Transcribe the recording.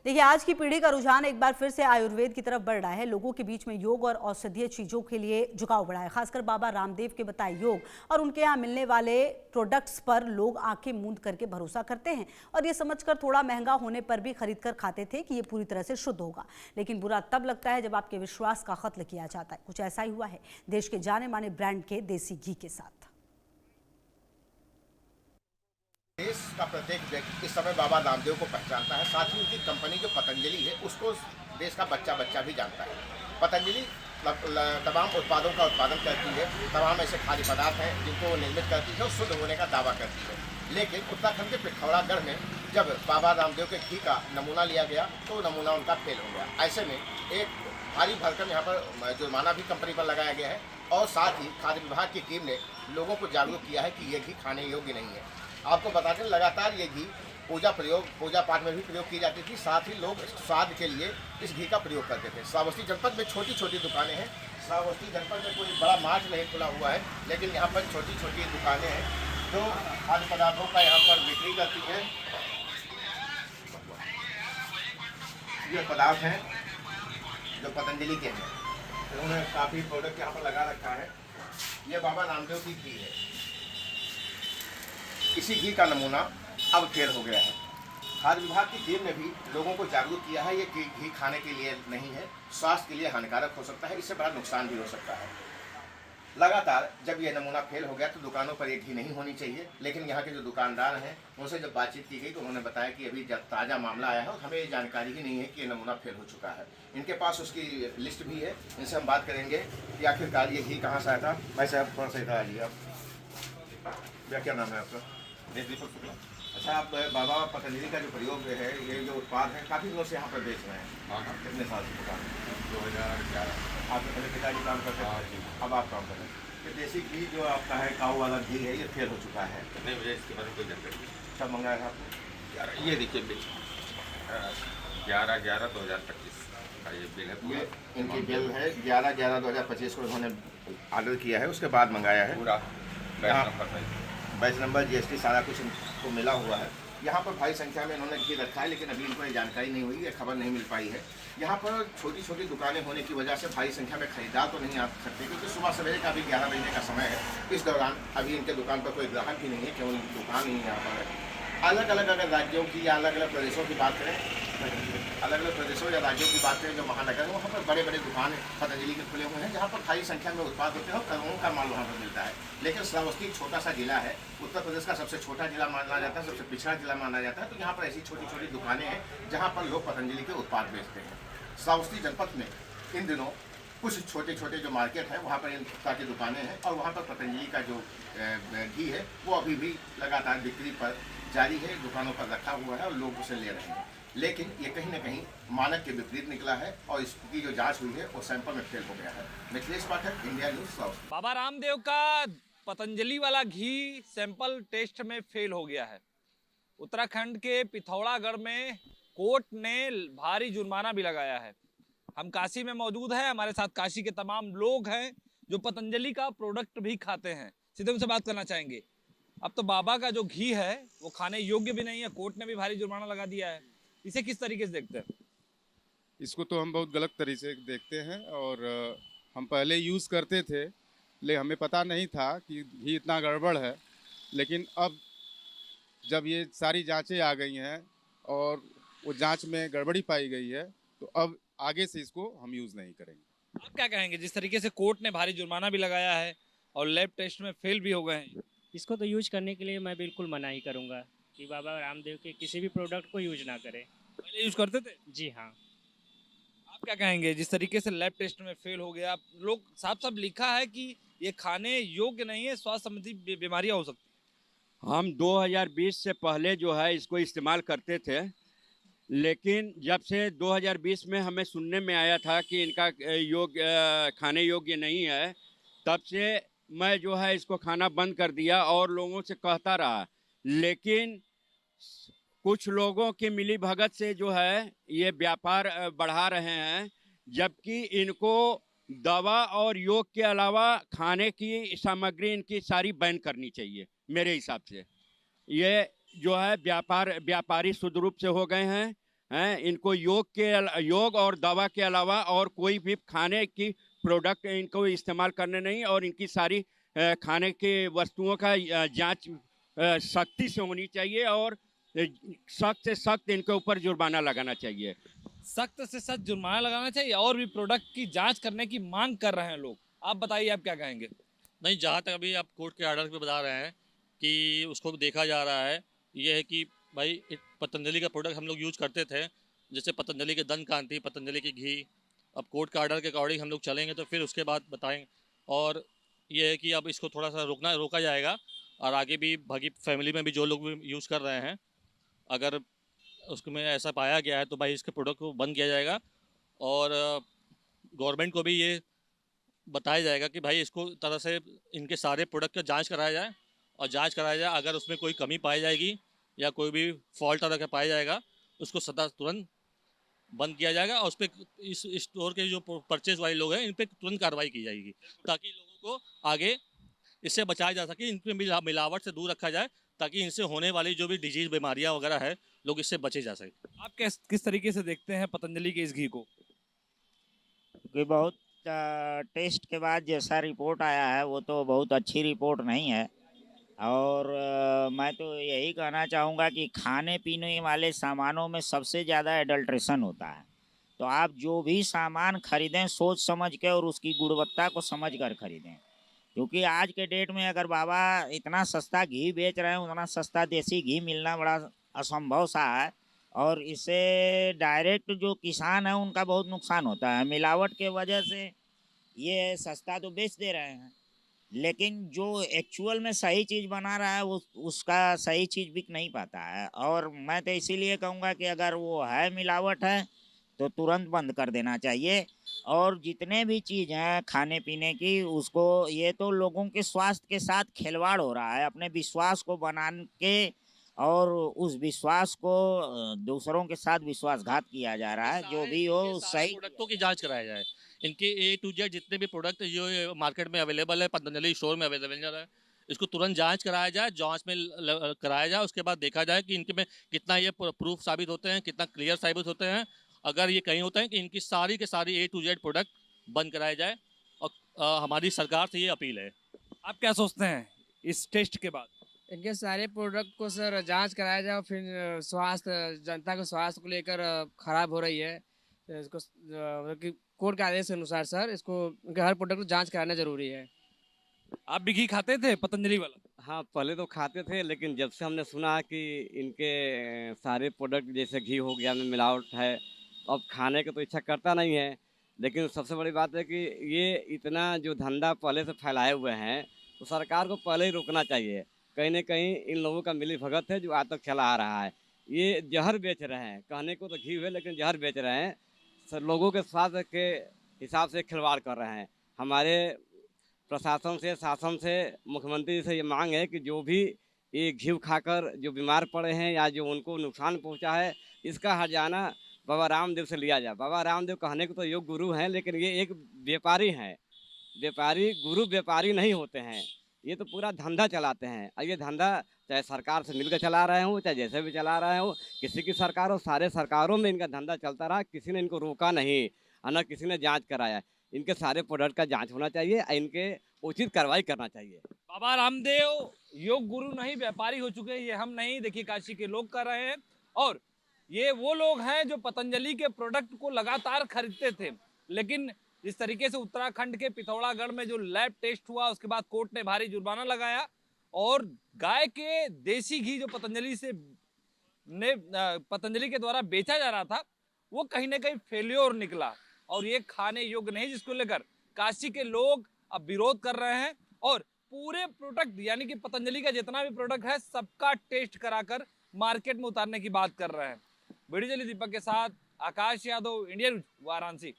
देखिए, आज की पीढ़ी का रुझान एक बार फिर से आयुर्वेद की तरफ बढ़ रहा है। लोगों के बीच में योग और औषधीय चीजों के लिए झुकाव बढ़ा है। खासकर बाबा रामदेव के बताए योग और उनके यहाँ मिलने वाले प्रोडक्ट्स पर लोग आंखें मूंद करके भरोसा करते हैं और ये समझकर थोड़ा महंगा होने पर भी खरीद कर खाते थे कि ये पूरी तरह से शुद्ध होगा। लेकिन बुरा तब लगता है जब आपके विश्वास का कत्ल किया जाता है। कुछ ऐसा ही हुआ है देश के जाने माने ब्रांड के देसी घी के साथ। देश का प्रत्येक व्यक्ति इस समय बाबा रामदेव को पहचानता है। साथ ही उनकी कंपनी जो पतंजलि है उसको देश का बच्चा बच्चा भी जानता है। पतंजलि तमाम उत्पादों का उत्पादन करती है। तमाम ऐसे खाद्य पदार्थ हैं जिनको वो निर्मित करती है और शुद्ध होने का दावा करती है। लेकिन उत्तराखंड के पिथौरागढ़ में जब बाबा रामदेव के घी का नमूना लिया गया तो नमूना उनका फेल हो गया। ऐसे में एक भारी भरकम यहाँ पर जुर्माना भी कंपनी पर लगाया गया है और साथ ही खाद्य विभाग की टीम ने लोगों को जागरूक किया है कि ये घी खाने योग्य नहीं है। आपको बता दें, लगातार ये घी पूजा पाठ में भी प्रयोग की जाती थी। साथ ही लोग स्वाद के लिए इस घी का प्रयोग करते थे। श्रावस्ती जनपद में छोटी छोटी दुकानें हैं। श्रावस्ती जनपद में कोई बड़ा मार्ट नहीं खुला हुआ है, लेकिन यहाँ पर छोटी छोटी दुकानें हैं जो खाद्य पदार्थों का यहाँ पर बिक्री करती हैं। ये पदार्थ हैं जो पतंजलि के हैं। उन्होंने काफ़ी प्रोडक्ट यहाँ पर लगा रखा है। ये बाबा रामदेव की घी है। इसी घी का नमूना अब फेल हो गया है। खाद्य विभाग की टीम ने भी लोगों को जागरूक किया है। ये घी खाने के लिए नहीं है, स्वास्थ्य के लिए हानिकारक हो सकता है, इससे बड़ा नुकसान भी हो सकता है। लगातार जब ये नमूना फेल हो गया तो दुकानों पर ये घी नहीं होनी चाहिए। लेकिन यहाँ के जो दुकानदार हैं उनसे जब बातचीत की गई तो उन्होंने बताया कि अभी जब ताज़ा मामला आया है और हमें ये जानकारी ही नहीं है कि ये नमूना फेल हो चुका है। इनके पास उसकी लिस्ट भी है, इनसे हम बात करेंगे कि आखिरकार ये घी कहाँ से आया था। भाई साहब थोड़ा सा इधर आ जाइए आप। भैया क्या नाम है आपका? दीपक शुक्ला। अच्छा, आप बाबा पतंजलि का जो प्रयोग है, ये जो उत्पाद है काफ़ी दिनों से यहाँ पर बेच रहे हैं। हाँ, कितने साल से दुकान? 2011। आपके पहले पिताजी काम करते थे, अब आप काम कर रहे हैं। ये देसी घी जो आपका है, काऊ वाला घी है, ये फेल हो चुका है। नहीं, मुझे इसके बारे में कोई जानकारी नहीं। कब मंगाया था आपने? ये देखिए बिल 11/11/2025 का ये बिल है। ये इनकी बिल है 11/11/2025 को इन्होंने ऑर्डर किया है, उसके बाद मंगाया है। पूरा बैच नंबर GST सारा कुछ इनको मिला हुआ है। यहाँ पर भारी संख्या में इन्होंने घी रखा है, लेकिन अभी इनको ये जानकारी नहीं हुई, ये खबर नहीं मिल पाई है। यहाँ पर छोटी छोटी दुकानें होने की वजह से भारी संख्या में खरीदार तो नहीं आ सकते, क्योंकि सुबह सवेरे का अभी 11 बजे का समय है। इस दौरान अभी इनके दुकान पर कोई ग्राहक ही नहीं है, केवल दुकान ही यहाँ पर है। अलग अलग अगर राज्यों की या अलग अलग प्रदेशों की बात करें, अलग अलग प्रदेशों या राज्यों की बात करें, जो महानगर है वहाँ पर बड़े बड़े दुकान पतंजलि के खुले हुए हैं, जहाँ पर भारी संख्या में उत्पाद होते हैं और करोड़ों का माल वहाँ पर मिलता है। लेकिन श्रावस्ती एक छोटा सा जिला है, उत्तर प्रदेश का सबसे छोटा जिला माना जाता है, सबसे पिछड़ा जिला माना जाता है। तो यहाँ पर ऐसी छोटी छोटी दुकानें हैं जहाँ पर लोग पतंजलि के उत्पाद बेचते हैं। श्रावस्ती जनपद में इन दिनों कुछ छोटे छोटे जो मार्केट है वहाँ पर इन प्रकार की दुकानें हैं और वहाँ पर पतंजलि का जो घी है वो अभी भी लगातार बिक्री पर जारी है, दुकानों पर रखा हुआ है और लोग उसे ले रहे हैं। लेकिन ये कहीं ना कहीं मानक के विपरीत निकला है और इसकी जो जांच हुई है वो सैंपल में फेल हो गया है। मिथिलेश पाठक, India news, south. Baba Ramdev का पतंजलि वाला घी सैंपल टेस्ट में फेल हो गया है। उत्तराखंड के पिथौरागढ़ में कोर्ट ने भारी जुर्माना भी लगाया है। हम काशी में मौजूद हैं, हमारे साथ काशी के तमाम लोग हैं जो पतंजलि का प्रोडक्ट भी खाते हैं। सीधे उनसे बात करना चाहेंगे। अब तो बाबा का जो घी है वो खाने योग्य भी नहीं है, कोर्ट ने भी भारी जुर्माना लगा दिया है। इसे किस तरीके से देखते हैं? इसको तो हम बहुत गलत तरीके से देखते हैं और हम पहले यूज़ करते थे, लेकिन हमें पता नहीं था कि घी इतना गड़बड़ है। लेकिन अब जब ये सारी जांचें आ गई हैं और वो जांच में गड़बड़ी पाई गई है, तो अब आगे से इसको हम यूज़ नहीं करेंगे। आप क्या कहेंगे, जिस तरीके से कोर्ट ने भारी जुर्माना भी लगाया है और लैब टेस्ट में फेल भी हो गए हैं? इसको तो यूज करने के लिए मैं बिल्कुल मना ही करूँगा कि बाबा रामदेव के किसी भी प्रोडक्ट को यूज ना करें। पहले यूज करते थे? जी हाँ। आप क्या कहेंगे, जिस तरीके से लैब टेस्ट में फेल हो गया, लोग साफ साफ लिखा है कि ये खाने योग्य नहीं है, स्वास्थ्य संबंधी बीमारियां हो सकती हैं। हम 2020 से पहले जो है इसको इस्तेमाल करते थे, लेकिन जब से 2020 में हमें सुनने में आया था कि इनका खाने योग्य नहीं है, तब से मैं जो है इसको खाना बंद कर दिया और लोगों से कहता रहा। लेकिन कुछ लोगों की मिली भगत से जो है ये व्यापार बढ़ा रहे हैं, जबकि इनको दवा और योग के अलावा खाने की सामग्री इनकी सारी बैन करनी चाहिए मेरे हिसाब से। ये जो है व्यापारी शुद्ध रूप से हो गए हैं, हैं, इनको योग और दवा के अलावा और कोई भी खाने की प्रोडक्ट इनको इस्तेमाल करने नहीं, और इनकी सारी खाने के वस्तुओं का जांच सख्ती से होनी चाहिए, और सख्त से सख्त इनके ऊपर जुर्माना लगाना चाहिए। सख्त से सख्त जुर्माना लगाना चाहिए और भी प्रोडक्ट की जांच करने की मांग कर रहे हैं लोग। आप बताइए, आप क्या कहेंगे? नहीं, जहाँ तक अभी आप कोर्ट के आर्डर पे बता रहे हैं कि उसको देखा जा रहा है, ये है कि भाई पतंजलि का प्रोडक्ट हम लोग यूज करते थे, जैसे पतंजलि के दंत कांति, पतंजलि की घी। अब कोर्ट के आर्डर के अकॉर्डिंग हम लोग चलेंगे तो फिर उसके बाद बताएंगे। और ये है कि अब इसको थोड़ा सा रोका जाएगा, और आगे भी बाकी फैमिली में भी जो लोग भी यूज़ कर रहे हैं, अगर उसमें ऐसा पाया गया है तो भाई इसके प्रोडक्ट को बंद किया जाएगा। और गवर्नमेंट को भी ये बताया जाएगा कि भाई इसको तरह से इनके सारे प्रोडक्ट का जांच कराया जाए, और जांच कराया जाए, अगर उसमें कोई कमी पाई जाएगी या कोई भी फॉल्ट तरह का पाया जाएगा, उसको सदा तुरंत बंद किया जाएगा, और उस पर इस स्टोर के जो परचेज वाले लोग हैं इन पर तुरंत कार्रवाई की जाएगी, ताकि लोगों को आगे इससे बचाया जा सके, इनके मिलावट से दूर रखा जाए, ताकि इनसे होने वाली जो भी डिजीज बीमारियां वगैरह है लोग इससे बचे जा सके। आप किस तरीके से देखते हैं पतंजलि के इस घी को? कि बहुत टेस्ट के बाद जैसा रिपोर्ट आया है वो तो बहुत अच्छी रिपोर्ट नहीं है, और मैं तो यही कहना चाहूँगा कि खाने पीने वाले सामानों में सबसे ज़्यादा एडल्ट्रेशन होता है। तो आप जो भी सामान खरीदें सोच समझ के और उसकी गुणवत्ता को समझ कर खरीदें, क्योंकि आज के डेट में अगर बाबा इतना सस्ता घी बेच रहे हैं, उतना सस्ता देसी घी मिलना बड़ा असंभव सा है, और इससे डायरेक्ट जो किसान है उनका बहुत नुकसान होता है। मिलावट के वजह से ये सस्ता तो बेच दे रहे हैं, लेकिन जो एक्चुअल में सही चीज़ बना रहा है वो उसका सही चीज़ बिक नहीं पाता है। और मैं तो इसीलिए कहूँगा कि अगर वो है मिलावट है तो तुरंत बंद कर देना चाहिए, और जितने भी चीज़ हैं खाने पीने की उसको, ये तो लोगों के स्वास्थ्य के साथ खिलवाड़ हो रहा है, अपने विश्वास को बना के और उस विश्वास को दूसरों के साथ विश्वासघात किया जा रहा है। जो भी हो सही प्रोडक्टों की जांच कराया जाए, इनके A to Z जितने भी प्रोडक्ट जो मार्केट में अवेलेबल है, पतंजलि स्टोर में अवेलेबल है, इसको तुरंत जांच कराया जाए, जांच में कराया जाए, उसके बाद देखा जाए कि इनके में कितना ये प्रूफ साबित होते हैं, कितना क्लियर साबित होते हैं। अगर ये कहीं होता है कि इनकी सारी के सारी A to Z प्रोडक्ट बंद कराए जाए, और हमारी सरकार से ये अपील है। आप क्या सोचते हैं इस टेस्ट के बाद? इनके सारे प्रोडक्ट को सर जांच कराया जाए, फिर स्वास्थ्य, जनता के स्वास्थ्य को लेकर खराब हो रही है, इसको मतलब कि कोर्ट के आदेश के अनुसार सर इसको इनके हर प्रोडक्ट को जांच कराना जरूरी है। आप भी घी खाते थे पतंजलि वाला? हाँ, पहले तो खाते थे, लेकिन जब से हमने सुना कि इनके सारे प्रोडक्ट जैसे घी हो गया में मिलावट है, अब खाने की तो इच्छा करता नहीं है। लेकिन सबसे बड़ी बात है कि ये इतना जो धंधा पहले से फैलाए हुए हैं, तो सरकार को पहले ही रोकना चाहिए। कहीं न कहीं इन लोगों का मिली भगत है जो आज तक चला आ रहा है। ये जहर बेच रहे हैं, कहने को तो घी है लेकिन जहर बेच रहे हैं, सब लोगों के स्वास्थ्य के हिसाब से खिलवाड़ कर रहे हैं। हमारे प्रशासन से, शासन से, मुख्यमंत्री से ये मांग है कि जो भी ये घी खाकर जो बीमार पड़े हैं या जो उनको नुकसान पहुंचा है, इसका हर्जाना बाबा रामदेव से लिया जाए। बाबा रामदेव कहने को तो योग गुरु हैं, लेकिन ये एक व्यापारी हैं। व्यापारी गुरु व्यापारी नहीं होते हैं, ये तो पूरा धंधा चलाते हैं। और ये धंधा चाहे सरकार से मिलकर चला रहे हो, चाहे जैसे भी चला रहे हो, किसी की सरकार हो, सारे सरकारों में इनका धंधा चलता रहा, किसी ने इनको रोका नहीं, और न किसी ने जांच कराया। इनके सारे प्रोडक्ट का जांच होना चाहिए और इनके उचित कार्रवाई करना चाहिए। बाबा रामदेव योग गुरु नहीं, व्यापारी हो चुके हैं, ये हम नहीं, देखिए काशी के लोग कर रहे हैं। और ये वो लोग हैं जो पतंजलि के प्रोडक्ट को लगातार खरीदते थे, लेकिन जिस तरीके से उत्तराखंड के पिथौरागढ़ में जो लैब टेस्ट हुआ, उसके बाद कोर्ट ने भारी जुर्माना लगाया, और गाय के देसी घी जो पतंजलि के द्वारा बेचा जा रहा था, वो कहीं ना कहीं फेल्योर निकला, और ये खाने योग्य नहीं, जिसको लेकर काशी के लोग अब विरोध कर रहे हैं। और पूरे प्रोडक्ट यानी कि पतंजलि का जितना भी प्रोडक्ट है, सबका टेस्ट कराकर मार्केट में उतारने की बात कर रहे हैं। वीडियो जर्नलिस्ट दीपक के साथ आकाश यादव, इंडिया न्यूज, वाराणसी।